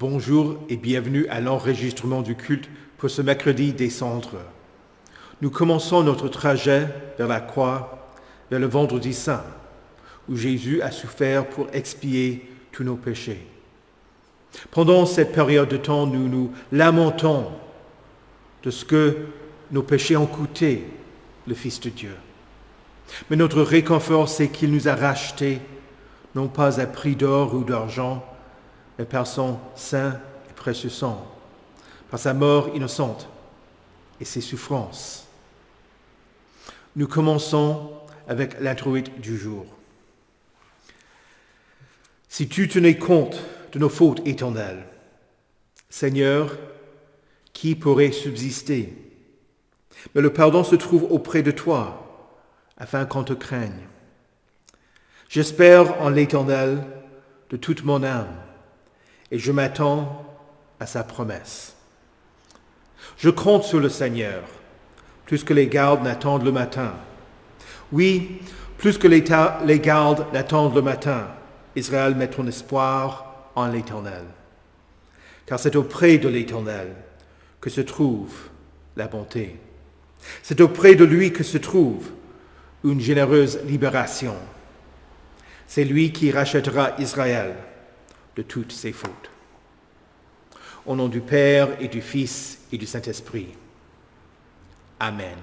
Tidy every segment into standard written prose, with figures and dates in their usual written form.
Bonjour et bienvenue à l'enregistrement du culte pour ce mercredi des Cendres. Nous commençons notre trajet vers la croix, vers le vendredi saint, où Jésus a souffert pour expier tous nos péchés. Pendant cette période de temps, nous nous lamentons de ce que nos péchés ont coûté le Fils de Dieu. Mais notre réconfort, c'est qu'il nous a rachetés, non pas à prix d'or ou d'argent, mais par son saint et précieux sang, par sa mort innocente et ses souffrances. Nous commençons avec l'introïte du jour. Si tu tenais compte de nos fautes éternelles, Seigneur, qui pourrait subsister? Mais le pardon se trouve auprès de toi, afin qu'on te craigne. J'espère en l'Éternel de toute mon âme, et je m'attends à sa promesse. Je compte sur le Seigneur, plus que les gardes n'attendent le matin. Oui, plus que les gardes n'attendent le matin, Israël met ton espoir en l'Éternel. Car c'est auprès de l'Éternel que se trouve la bonté. C'est auprès de lui que se trouve une généreuse libération. C'est lui qui rachètera Israël de toutes ses fautes. Au nom du Père et du Fils et du Saint-Esprit. Amen.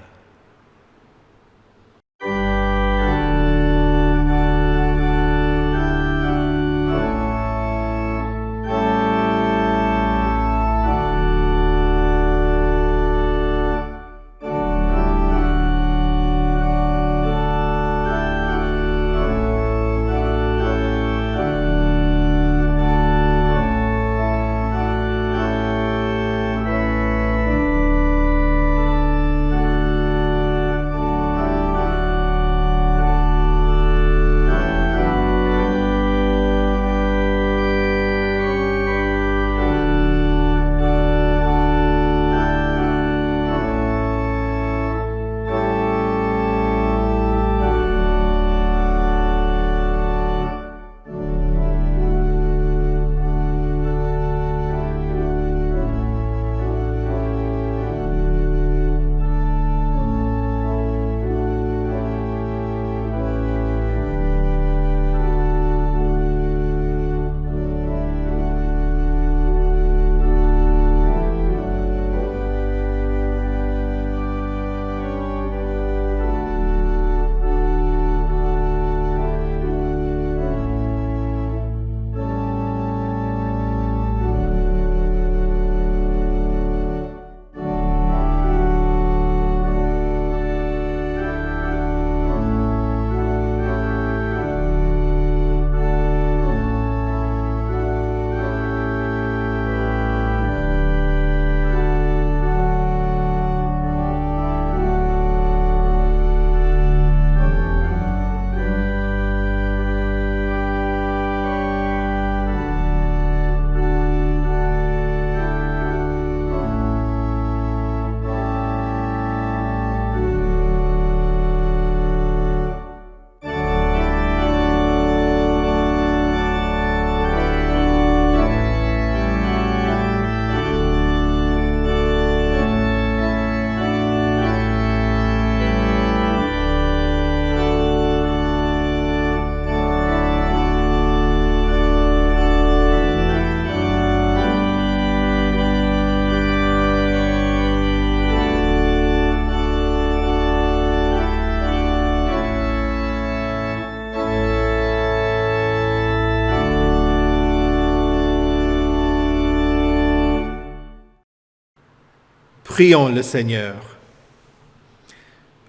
Prions le Seigneur.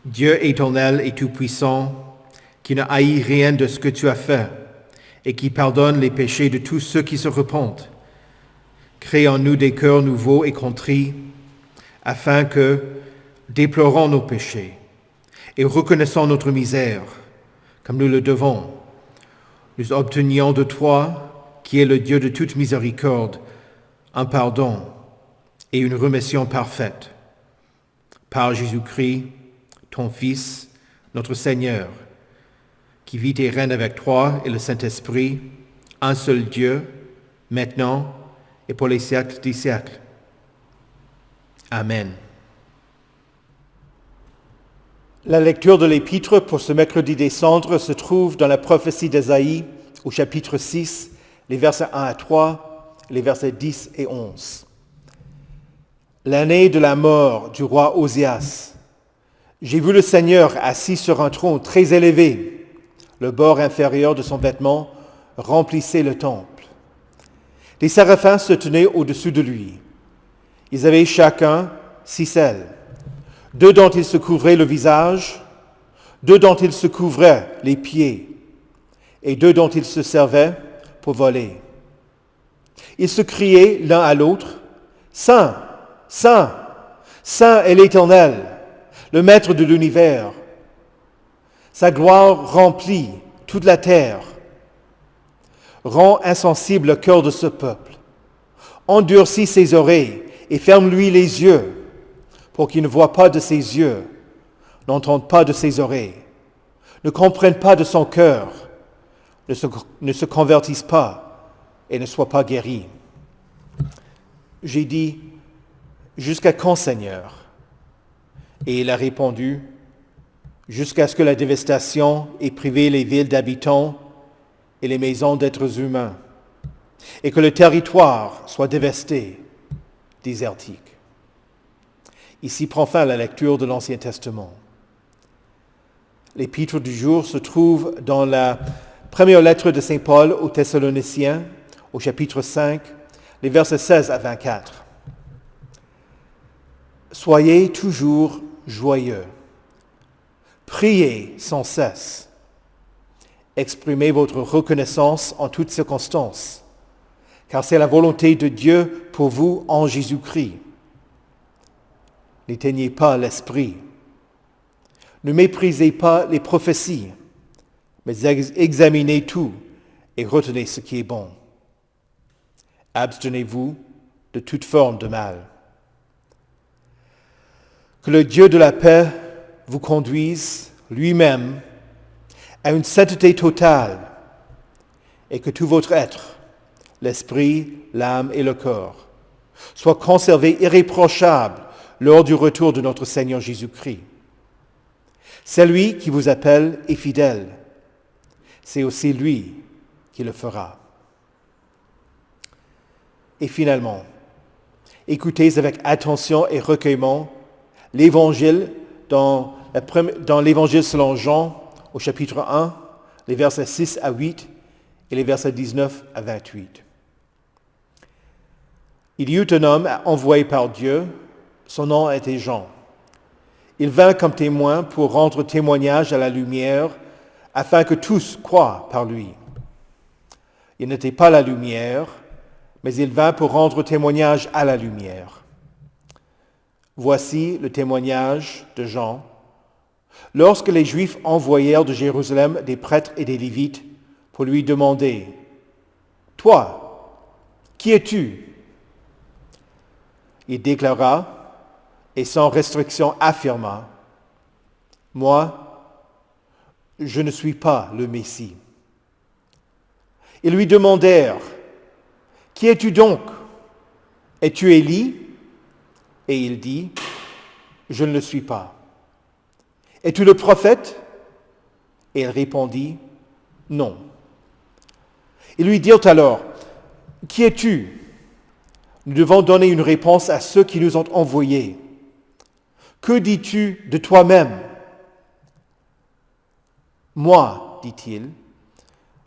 Dieu éternel et tout-puissant, qui ne haït rien de ce que tu as fait et qui pardonne les péchés de tous ceux qui se repentent, crée en nous des cœurs nouveaux et contrits, afin que, déplorant nos péchés et reconnaissant notre misère, comme nous le devons, nous obtenions de toi, qui es le Dieu de toute miséricorde, un pardon et une rémission parfaite. Par Jésus-Christ, ton Fils, notre Seigneur, qui vit et règne avec toi et le Saint-Esprit, un seul Dieu, maintenant et pour les siècles des siècles. Amen. La lecture de l'Épître pour ce mercredi des Cendres se trouve dans la prophétie d'Ésaïe au chapitre 6, les versets 1 à 3, les versets 10 et 11. L'année de la mort du roi Osias, j'ai vu le Seigneur assis sur un trône très élevé. Le bord inférieur de son vêtement remplissait le temple. Des séraphins se tenaient au-dessus de lui. Ils avaient chacun 6 ailes. 2 dont ils se couvraient le visage, 2 dont ils se couvraient les pieds, et 2 dont ils se servaient pour voler. Ils se criaient l'un à l'autre, « Saint, Saint, Saint est l'Éternel, le Maître de l'univers. Sa gloire remplit toute la terre. Rends insensible le cœur de ce peuple. Endurcis ses oreilles et ferme-lui les yeux, pour qu'il ne voie pas de ses yeux, n'entende pas de ses oreilles, ne comprenne pas de son cœur, ne se convertisse pas et ne soit pas guéri. » J'ai dit, « Jusqu'à quand, Seigneur ?» Et il a répondu, « Jusqu'à ce que la dévastation ait privé les villes d'habitants et les maisons d'êtres humains, et que le territoire soit dévasté, désertique. » Ici prend fin la lecture de l'Ancien Testament. L'épître du jour se trouve dans la première lettre de Saint Paul aux Thessaloniciens, au chapitre 5, les versets 16 à 24. Soyez toujours joyeux. Priez sans cesse. Exprimez votre reconnaissance en toutes circonstances, car c'est la volonté de Dieu pour vous en Jésus-Christ. N'éteignez pas l'esprit. Ne méprisez pas les prophéties, mais examinez tout et retenez ce qui est bon. Abstenez-vous de toute forme de mal. Que le Dieu de la paix vous conduise lui-même à une sainteté totale et que tout votre être, l'esprit, l'âme et le corps, soient conservés irréprochables lors du retour de notre Seigneur Jésus-Christ. Celui qui vous appelle est fidèle. C'est aussi lui qui le fera. Et finalement, écoutez avec attention et recueillement l'Évangile dans l'Évangile selon Jean au chapitre 1, les versets 6 à 8 et les versets 19 à 28. Il y eut un homme envoyé par Dieu. Son nom était Jean. Il vint comme témoin pour rendre témoignage à la lumière, afin que tous croient par lui. Il n'était pas la lumière, mais il vint pour rendre témoignage à la lumière. Voici le témoignage de Jean. Lorsque les Juifs envoyèrent de Jérusalem des prêtres et des Lévites pour lui demander, « Toi, qui es-tu » Il déclara, et sans restriction affirma, « Moi, je ne suis pas le Messie. » Ils lui demandèrent, « Qui es-tu donc? Es-tu Élie » Et il dit, « Je ne le suis pas. » « Es-tu le prophète » Et il répondit, « Non. » Ils lui dirent alors, « Qui es-tu? Nous devons donner une réponse à ceux qui nous ont envoyés. Que dis-tu de toi-même? » « Moi, dit-il,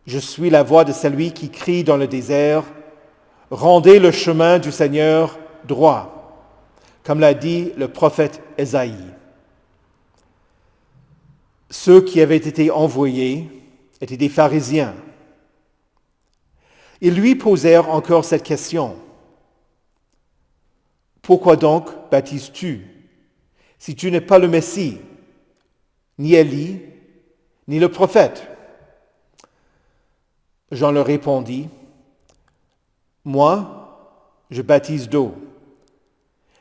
je suis la voix de celui qui crie dans le désert, « Rendez le chemin du Seigneur droit », comme l'a dit le prophète Ésaïe. Ceux qui avaient été envoyés étaient des pharisiens. Ils lui posèrent encore cette question. « Pourquoi donc baptises-tu, si tu n'es pas le Messie, ni Élie, ni le prophète ?» Jean leur répondit, « Moi, je baptise d'eau,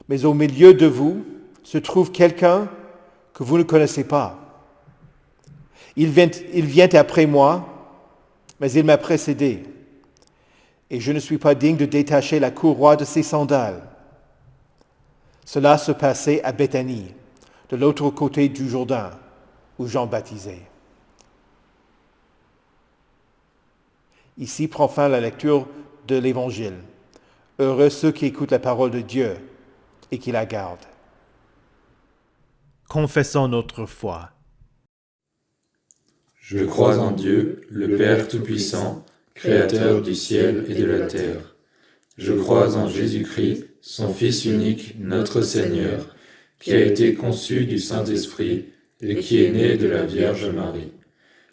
mais au milieu de vous se trouve quelqu'un que vous ne connaissez pas. Il vient après moi, mais il m'a précédé. et je ne suis pas digne de détacher la courroie de ses sandales. Cela se passait à Béthanie, de l'autre côté du Jourdain, où Jean baptisait. Ici prend fin la lecture de l'Évangile. Heureux ceux qui écoutent la parole de Dieu et qui la gardent. Confessons notre foi. Je crois en Dieu, le Père Tout-Puissant, Créateur du ciel et de la terre. Je crois en Jésus-Christ, son Fils unique, notre Seigneur, qui a été conçu du Saint-Esprit et qui est né de la Vierge Marie.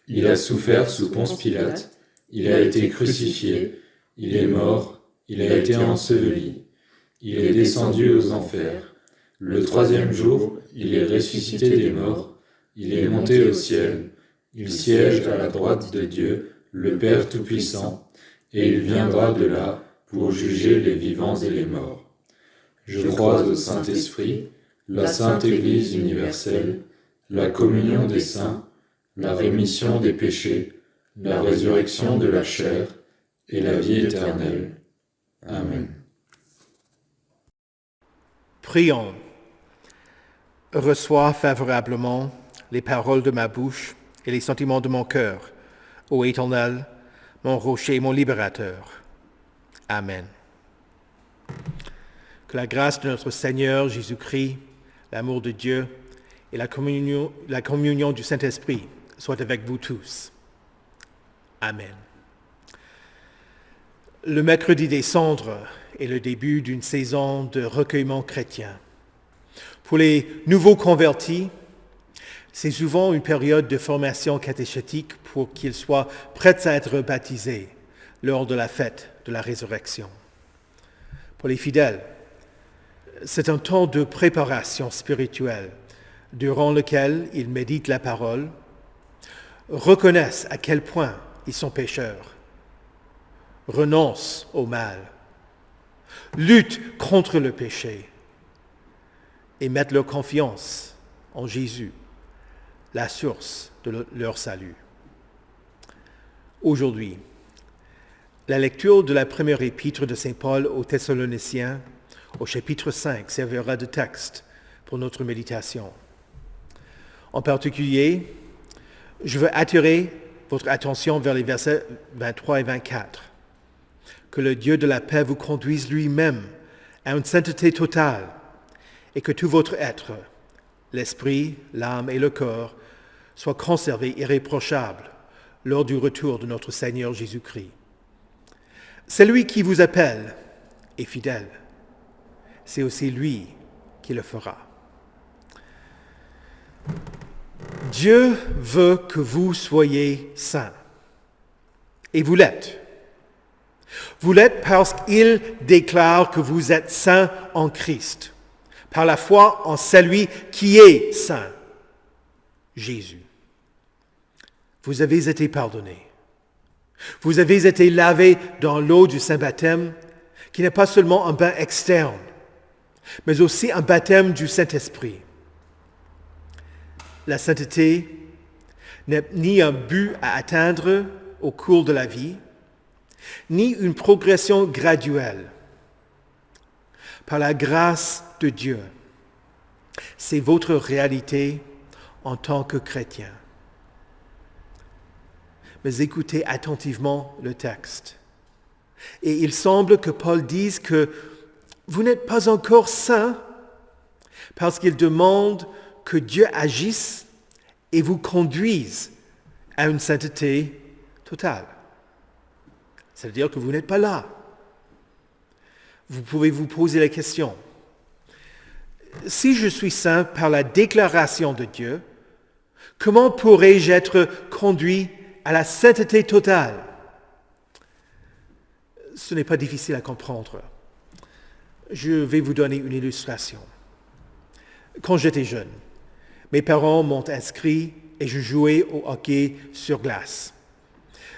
Il a souffert sous Ponce Pilate, il a été crucifié, il est mort, il a été enseveli, il est descendu aux enfers. Le troisième jour, il est ressuscité des morts, il est monté au ciel, il siège à la droite de Dieu, le Père Tout-Puissant, et il viendra de là pour juger les vivants et les morts. Je crois au Saint-Esprit, la Sainte Église universelle, la communion des saints, la rémission des péchés, la résurrection de la chair et la vie éternelle. Amen. Prions. Reçois favorablement les paroles de ma bouche et les sentiments de mon cœur, ô Éternel, mon rocher et mon libérateur. Amen. Que la grâce de notre Seigneur Jésus-Christ, l'amour de Dieu et la communion du Saint-Esprit soient avec vous tous. Amen. Le mercredi des Cendres est le début d'une saison de recueillement chrétien. Pour les nouveaux convertis, c'est souvent une période de formation catéchétique pour qu'ils soient prêts à être baptisés lors de la fête de la résurrection. Pour les fidèles, c'est un temps de préparation spirituelle durant lequel ils méditent la parole, reconnaissent à quel point ils sont pécheurs, renoncent au mal, luttent contre le péché et mettent leur confiance en Jésus, la source de leur salut. Aujourd'hui, la lecture de la première épître de Saint Paul aux Thessaloniciens, au chapitre 5, servira de texte pour notre méditation. En particulier, je veux attirer votre attention vers les versets 23 et 24. Que le Dieu de la paix vous conduise lui-même à une sainteté totale et que tout votre être, l'esprit, l'âme et le corps, soient conservés irréprochables lors du retour de notre Seigneur Jésus-Christ. Celui qui vous appelle est fidèle. C'est aussi lui qui le fera. Dieu veut que vous soyez saints. Et vous l'êtes. Vous l'êtes parce qu'il déclare que vous êtes saints en Christ, par la foi en celui qui est saint, Jésus. Vous avez été pardonnés. Vous avez été lavés dans l'eau du Saint-Baptême, qui n'est pas seulement un bain externe, mais aussi un baptême du Saint-Esprit. La sainteté n'est ni un but à atteindre au cours de la vie, ni une progression graduelle. Par la grâce de Dieu, c'est votre réalité en tant que chrétien. Mais écoutez attentivement le texte. Et il semble que Paul dise que vous n'êtes pas encore saints parce qu'il demande que Dieu agisse et vous conduise à une sainteté totale. C'est-à-dire que vous n'êtes pas là. Vous pouvez vous poser la question. Si je suis saint par la déclaration de Dieu, comment pourrais-je être conduit à la sainteté totale? Ce n'est pas difficile à comprendre. Je vais vous donner une illustration. Quand j'étais jeune, mes parents m'ont inscrit et je jouais au hockey sur glace.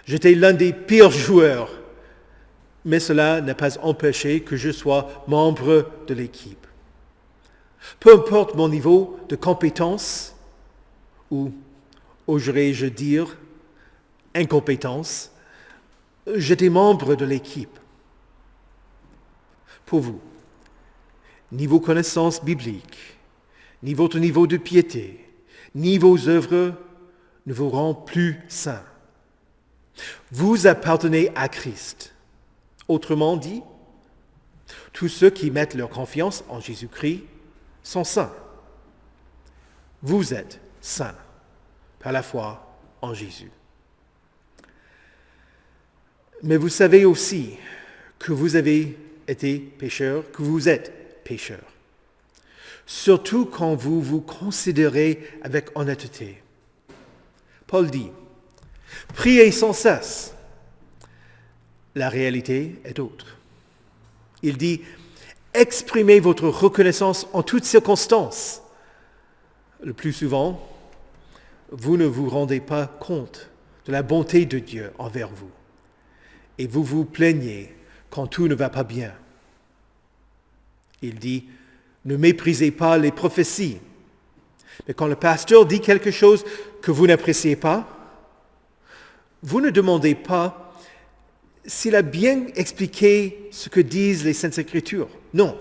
J'étais l'un des pires joueurs, mais cela n'a pas empêché que je sois membre de l'équipe. Peu importe mon niveau de compétence, ou oserais-je dire incompétence, j'étais membre de l'équipe. pour vous. Ni vos connaissances bibliques, ni votre niveau de piété, ni vos œuvres ne vous rendent plus saints. Vous appartenez à Christ. Autrement dit, tous ceux qui mettent leur confiance en Jésus-Christ sont saints. Vous êtes saints par la foi en Jésus. Mais vous savez aussi que vous avez été pécheurs, que vous êtes pécheurs. Surtout quand vous vous considérez avec honnêteté. Paul dit, « Priez sans cesse. » La réalité est autre. Il dit, « Exprimez votre reconnaissance en toutes circonstances. » Le plus souvent, vous ne vous rendez pas compte de la bonté de Dieu envers vous. Et vous vous plaignez quand tout ne va pas bien. Il dit, ne méprisez pas les prophéties. Mais quand le pasteur dit quelque chose que vous n'appréciez pas, vous ne demandez pas s'il a bien expliqué ce que disent les Saintes Écritures. Non.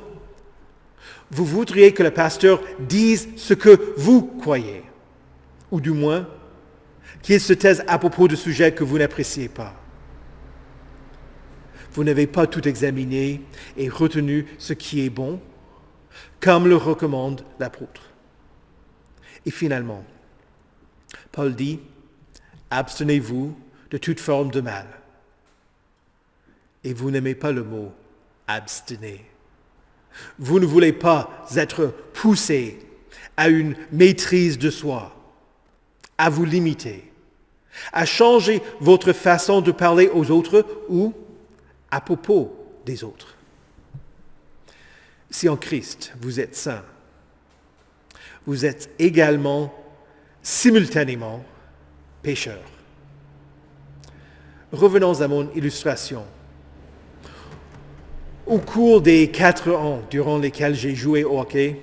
Vous voudriez que le pasteur dise ce que vous croyez, ou du moins qu'il se taise à propos de sujets que vous n'appréciez pas. Vous n'avez pas tout examiné et retenu ce qui est bon, comme le recommande l'apôtre. Et finalement, Paul dit, abstenez-vous de toute forme de mal. Et vous n'aimez pas le mot abstenez. Vous ne voulez pas être poussé à une maîtrise de soi, à vous limiter, à changer votre façon de parler aux autres ou à propos des autres. Si en Christ vous êtes saints, vous êtes également, simultanément, pécheurs. Revenons à mon illustration. Au cours des 4 ans durant lesquels j'ai joué au hockey,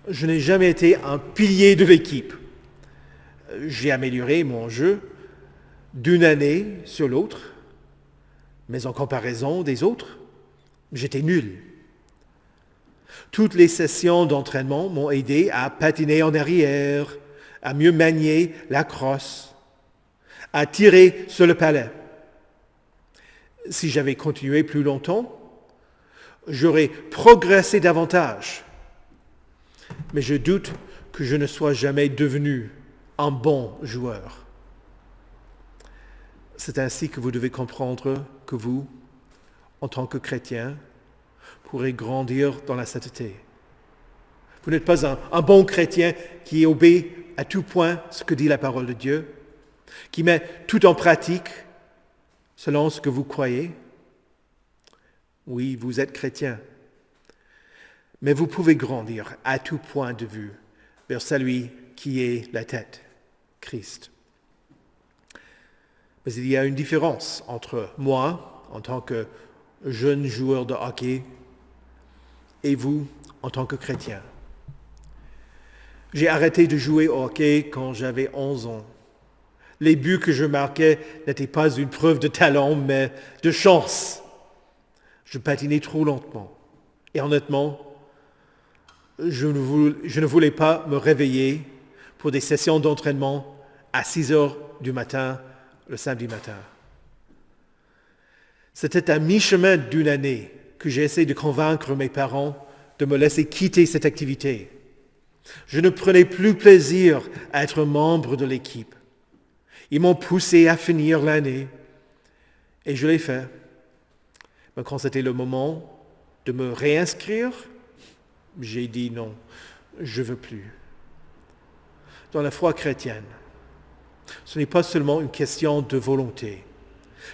je n'ai jamais été un pilier de l'équipe. J'ai amélioré mon jeu d'une année sur l'autre, mais en comparaison des autres, j'étais nul. Toutes les sessions d'entraînement m'ont aidé à patiner en arrière, à mieux manier la crosse, à tirer sur le palet. Si j'avais continué plus longtemps, j'aurais progressé davantage. Mais je doute que je ne sois jamais devenu un bon joueur. C'est ainsi que vous devez comprendre que vous, en tant que chrétien, pourrez grandir dans la sainteté. Vous n'êtes pas un bon chrétien qui obéit à tout point ce que dit la parole de Dieu, qui met tout en pratique selon ce que vous croyez. Oui, vous êtes chrétien, mais vous pouvez grandir à tout point de vue vers celui qui est la tête, Christ. Mais il y a une différence entre moi, en tant que jeune joueur de hockey, et vous, en tant que chrétien. J'ai arrêté de jouer au hockey quand j'avais 11 ans. Les buts que je marquais n'étaient pas une preuve de talent, mais de chance. Je patinais trop lentement. Et honnêtement, je ne voulais pas me réveiller pour des sessions d'entraînement à 6 heures du matin, le samedi matin. C'était à mi-chemin d'une année que j'ai essayé de convaincre mes parents de me laisser quitter cette activité. Je ne prenais plus plaisir à être membre de l'équipe. Ils m'ont poussé à finir l'année et je l'ai fait. Mais quand c'était le moment de me réinscrire, j'ai dit non, je ne veux plus. Dans la foi chrétienne, ce n'est pas seulement une question de volonté,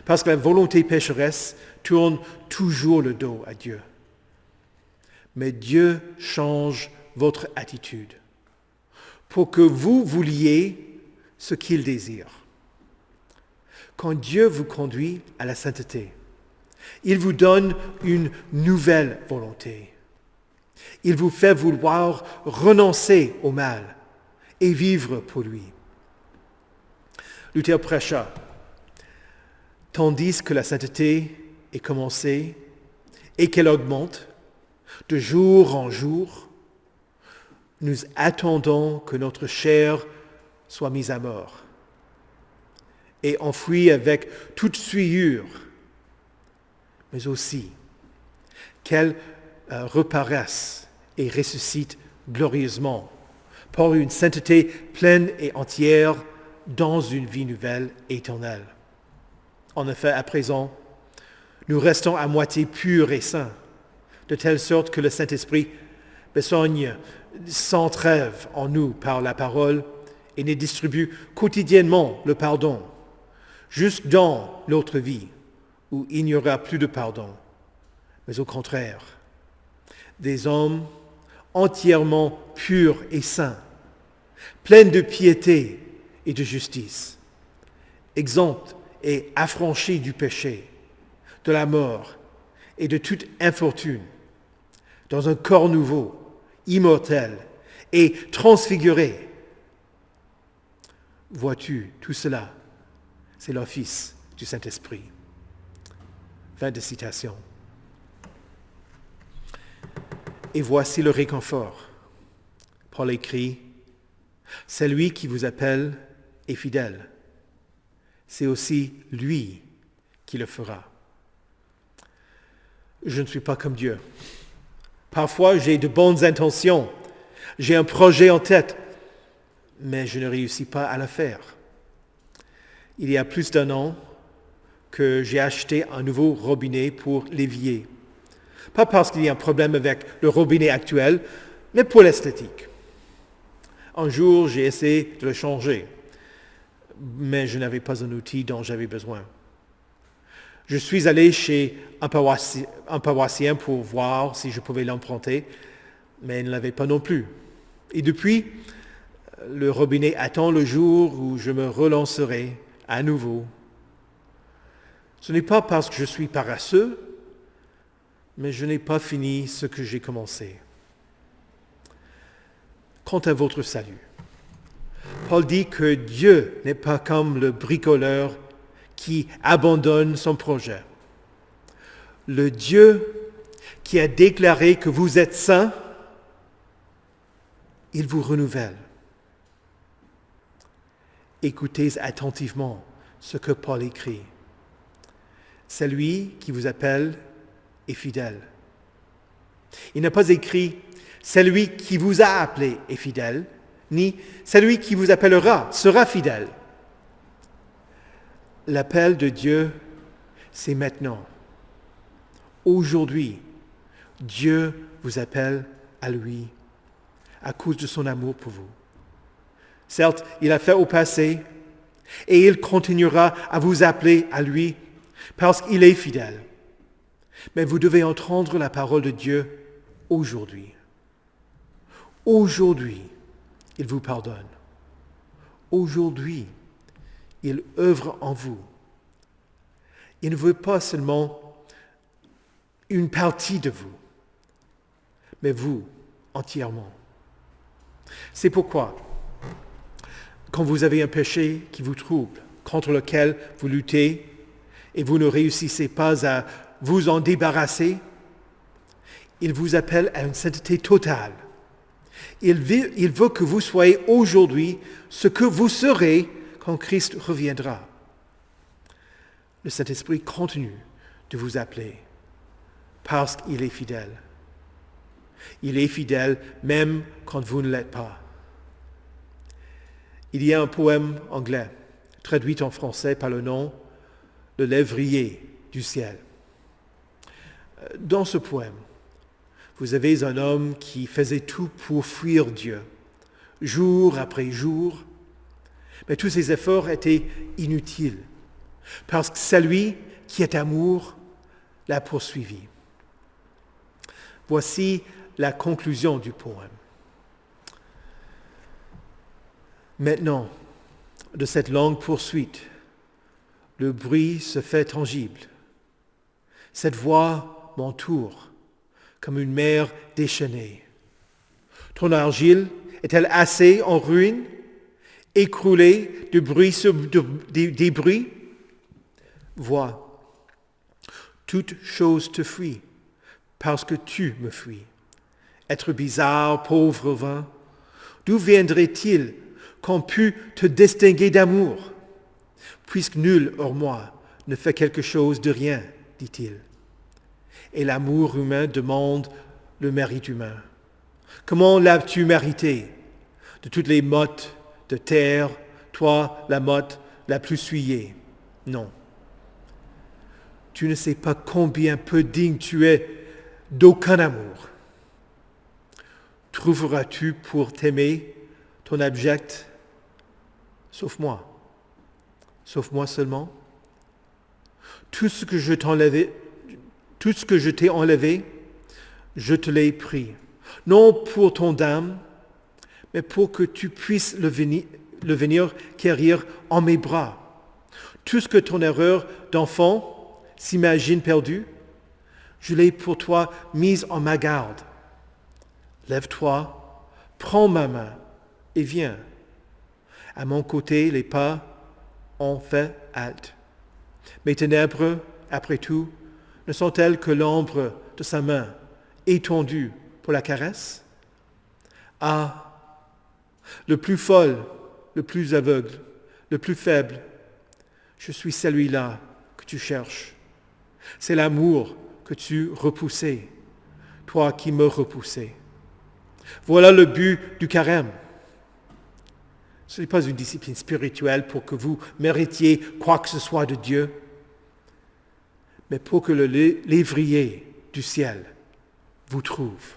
parce que la volonté pécheresse tourne toujours le dos à Dieu. Mais Dieu change votre attitude pour que vous vouliez ce qu'il désire. Quand Dieu vous conduit à la sainteté, il vous donne une nouvelle volonté. Il vous fait vouloir renoncer au mal et vivre pour lui. Luther prêcha, tandis que la sainteté est commencée et qu'elle augmente, De jour en jour, nous attendons que notre chair soit mise à mort et enfouie avec toute souillure, mais aussi qu'elle reparaisse et ressuscite glorieusement par une sainteté pleine et entière dans une vie nouvelle éternelle. En effet, à présent, nous restons à moitié purs et saints, de telle sorte que le Saint-Esprit besogne sans trêve en nous par la parole et nous distribue quotidiennement le pardon, jusque dans l'autre vie où il n'y aura plus de pardon, mais au contraire, des hommes entièrement purs et saints, pleins de piété et de justice, exempts et affranchis du péché, de la mort et de toute infortune, dans un corps nouveau, immortel et transfiguré. Vois-tu, tout cela, c'est l'office du Saint-Esprit. Fin de citation. Et voici le réconfort. Paul écrit, « Celui qui vous appelle est fidèle. C'est aussi lui qui le fera. » Je ne suis pas comme Dieu. Parfois, j'ai de bonnes intentions. J'ai un projet en tête, mais je ne réussis pas à le faire. Il y a plus d'1 an que j'ai acheté un nouveau robinet pour l'évier. Pas parce qu'il y a un problème avec le robinet actuel, mais pour l'esthétique. Un jour, j'ai essayé de le changer, mais je n'avais pas un outil dont j'avais besoin. Je suis allé chez un paroissien pour voir si je pouvais l'emprunter, mais il ne l'avait pas non plus. Et depuis, le robinet attend le jour où je me relancerai à nouveau. Ce n'est pas parce que je suis paresseux, mais je n'ai pas fini ce que j'ai commencé. Quant à votre salut, Paul dit que Dieu n'est pas comme le bricoleur qui abandonne son projet. Le Dieu qui a déclaré que vous êtes saints, il vous renouvelle. Écoutez attentivement ce que Paul écrit. Celui qui vous appelle est fidèle. Il n'a pas écrit « celui qui vous a appelé est fidèle », ni « celui qui vous appellera sera fidèle ». L'appel de Dieu, c'est maintenant. Aujourd'hui, Dieu vous appelle à lui à cause de son amour pour vous. Certes, il a fait au passé et il continuera à vous appeler à lui parce qu'il est fidèle. Mais vous devez entendre la parole de Dieu aujourd'hui. Aujourd'hui, il vous pardonne. Aujourd'hui, il œuvre en vous. Il ne veut pas seulement une partie de vous, mais vous entièrement. C'est pourquoi, quand vous avez un péché qui vous trouble, contre lequel vous luttez, et vous ne réussissez pas à vous en débarrasser, il vous appelle à une sainteté totale. Il veut que vous soyez aujourd'hui ce que vous serez quand Christ reviendra. Le Saint-Esprit continue de vous appeler parce qu'il est fidèle. Il est fidèle même quand vous ne l'êtes pas. Il y a un poème anglais, traduit en français par le nom « Le lévrier du ciel ». Dans ce poème, vous avez un homme qui faisait tout pour fuir Dieu, jour après jour, mais tous ses efforts étaient inutiles, parce que celui qui est amour l'a poursuivi. Voici la conclusion du poème. Maintenant, de cette longue poursuite, le bruit se fait tangible. Cette voix m'entoure comme une mer déchaînée. Ton argile est-elle assez en ruine, écroulée de bruit sur débris? Vois, toute chose te fuit, parce que tu me fuis. Être bizarre, pauvre, vain, d'où viendrait-il qu'on pût te distinguer d'amour, puisque nul hors moi ne fait quelque chose de rien, dit-il. Et l'amour humain demande le mérite humain. Comment l'as-tu mérité? De toutes les mottes de terre, toi, la motte la plus souillée? Non. Tu ne sais pas combien peu digne tu es d'aucun amour. Trouveras-tu pour t'aimer ton abject, sauf moi seulement? Tout ce que je t'ai enlevé, je te l'ai pris, non pour ton dam, mais pour que tu puisses le venir quérir en mes bras. Tout ce que ton erreur d'enfant s'imagine perdu, je l'ai pour toi mise en ma garde. Lève-toi, prends ma main et viens. À mon côté, les pas ont fait halte. Mes ténèbres, après tout, ne sont-elles que l'ombre de sa main étendue pour la caresse? Ah, le plus folle, le plus aveugle, le plus faible, je suis celui-là que tu cherches. C'est l'amour que tu repoussais, toi qui me repoussais. Voilà le but du carême. Ce n'est pas une discipline spirituelle pour que vous méritiez quoi que ce soit de Dieu, mais pour que le lévrier du ciel vous trouve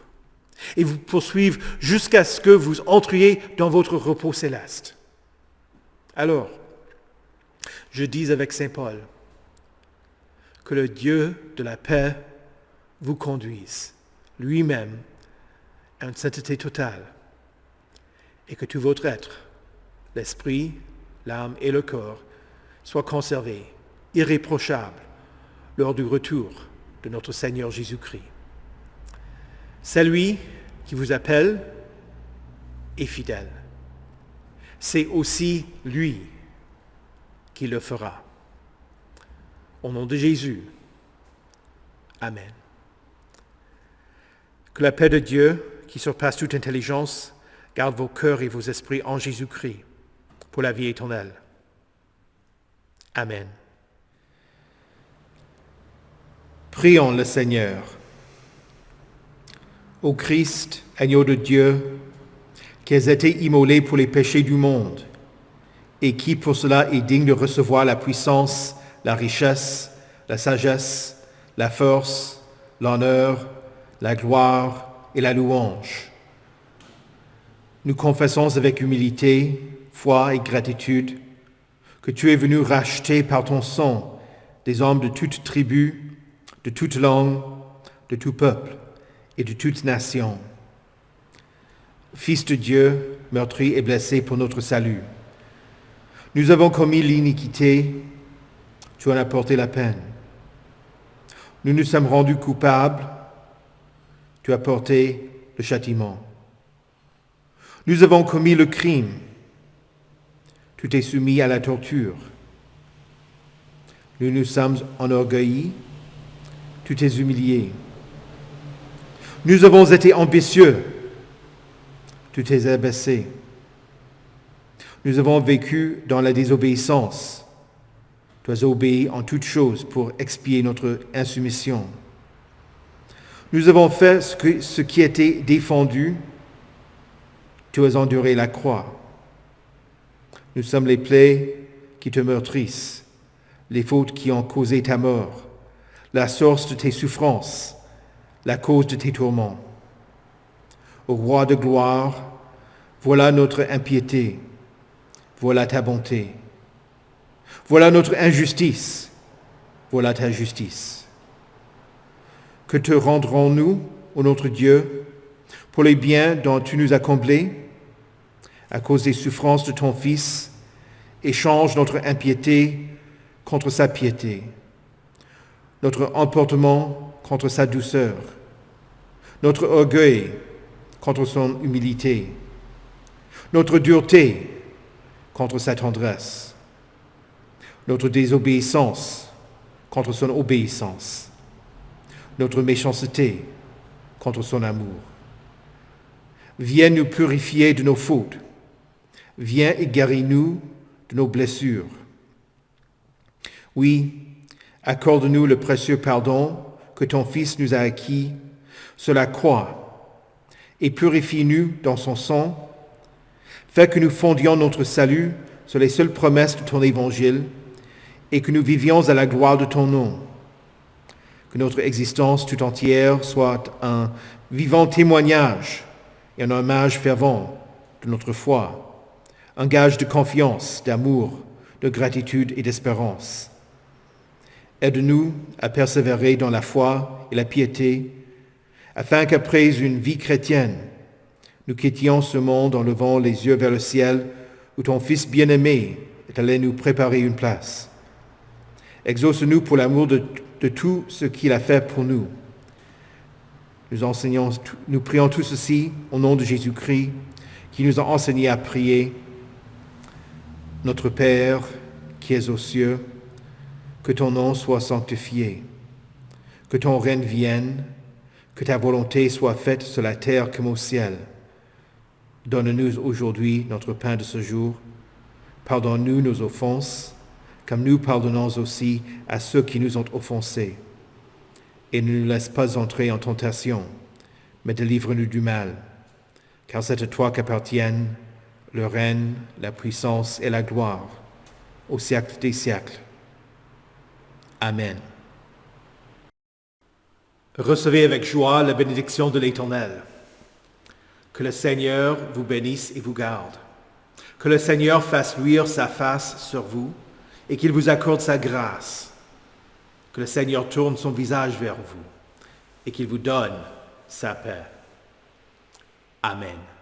et vous poursuive jusqu'à ce que vous entriez dans votre repos céleste. Alors, je dis avec saint Paul, que le Dieu de la paix vous conduise lui-même à une sainteté totale, et que tout votre être, l'esprit, l'âme et le corps, soient conservés, irréprochables, lors du retour de notre Seigneur Jésus-Christ. C'est lui qui vous appelle est fidèle. C'est aussi lui qui le fera. Au nom de Jésus. Amen. Que la paix de Dieu, qui surpasse toute intelligence, garde vos cœurs et vos esprits en Jésus-Christ pour la vie éternelle. Amen. Prions le Seigneur. Ô Christ, agneau de Dieu, qui as été immolé pour les péchés du monde, et qui pour cela est digne de recevoir la puissance, la richesse, la sagesse, la force, l'honneur, la gloire et la louange. Nous confessons avec humilité, foi et gratitude que tu es venu racheter par ton sang des hommes de toute tribu, de toute langue, de tout peuple et de toute nation. Fils de Dieu, meurtri et blessé pour notre salut. Nous avons commis l'iniquité, tu en as porté la peine. Nous nous sommes rendus coupables, tu as porté le châtiment. Nous avons commis le crime, tu t'es soumis à la torture. Nous nous sommes enorgueillis, tu t'es humilié. Nous avons été ambitieux, tu t'es abaissé. Nous avons vécu dans la désobéissance, tu as obéi en toutes choses pour expier notre insoumission. Nous avons fait ce qui était défendu, tu as enduré la croix. Nous sommes les plaies qui te meurtrissent, les fautes qui ont causé ta mort, la source de tes souffrances, la cause de tes tourments. Ô roi de gloire, voilà notre impiété, voilà ta bonté. Voilà notre injustice, voilà ta justice. Que te rendrons-nous, ô notre Dieu, pour les biens dont tu nous as comblés, à cause des souffrances de ton Fils, échange notre impiété contre sa piété, notre emportement contre sa douceur, notre orgueil contre son humilité, notre dureté contre sa tendresse, notre désobéissance contre son obéissance, notre méchanceté contre son amour. Viens nous purifier de nos fautes. Viens et guéris-nous de nos blessures. Oui, accorde-nous le précieux pardon que ton Fils nous a acquis sur la croix et purifie-nous dans son sang. Fais que nous fondions notre salut sur les seules promesses de ton évangile et que nous vivions à la gloire de ton nom. Que notre existence tout entière soit un vivant témoignage et un hommage fervent de notre foi, un gage de confiance, d'amour, de gratitude et d'espérance. Aide-nous à persévérer dans la foi et la piété, afin qu'après une vie chrétienne, nous quittions ce monde en levant les yeux vers le ciel où ton Fils bien-aimé est allé nous préparer une place. Exauce-nous pour l'amour de tout ce qu'il a fait pour nous. Nous prions tout ceci au nom de Jésus-Christ, qui nous a enseigné à prier. Notre Père, qui es aux cieux, que ton nom soit sanctifié, que ton règne vienne, que ta volonté soit faite sur la terre comme au ciel. Donne-nous aujourd'hui notre pain de ce jour. Pardonne-nous nos offenses, comme nous pardonnons aussi à ceux qui nous ont offensés. Et ne nous laisse pas entrer en tentation, mais délivre-nous du mal. Car c'est à toi qu'appartiennent le règne, la puissance et la gloire, au siècle des siècles. Amen. Recevez avec joie la bénédiction de l'Éternel. Que le Seigneur vous bénisse et vous garde. Que le Seigneur fasse luire sa face sur vous et qu'il vous accorde sa grâce. Que le Seigneur tourne son visage vers vous et qu'il vous donne sa paix. Amen.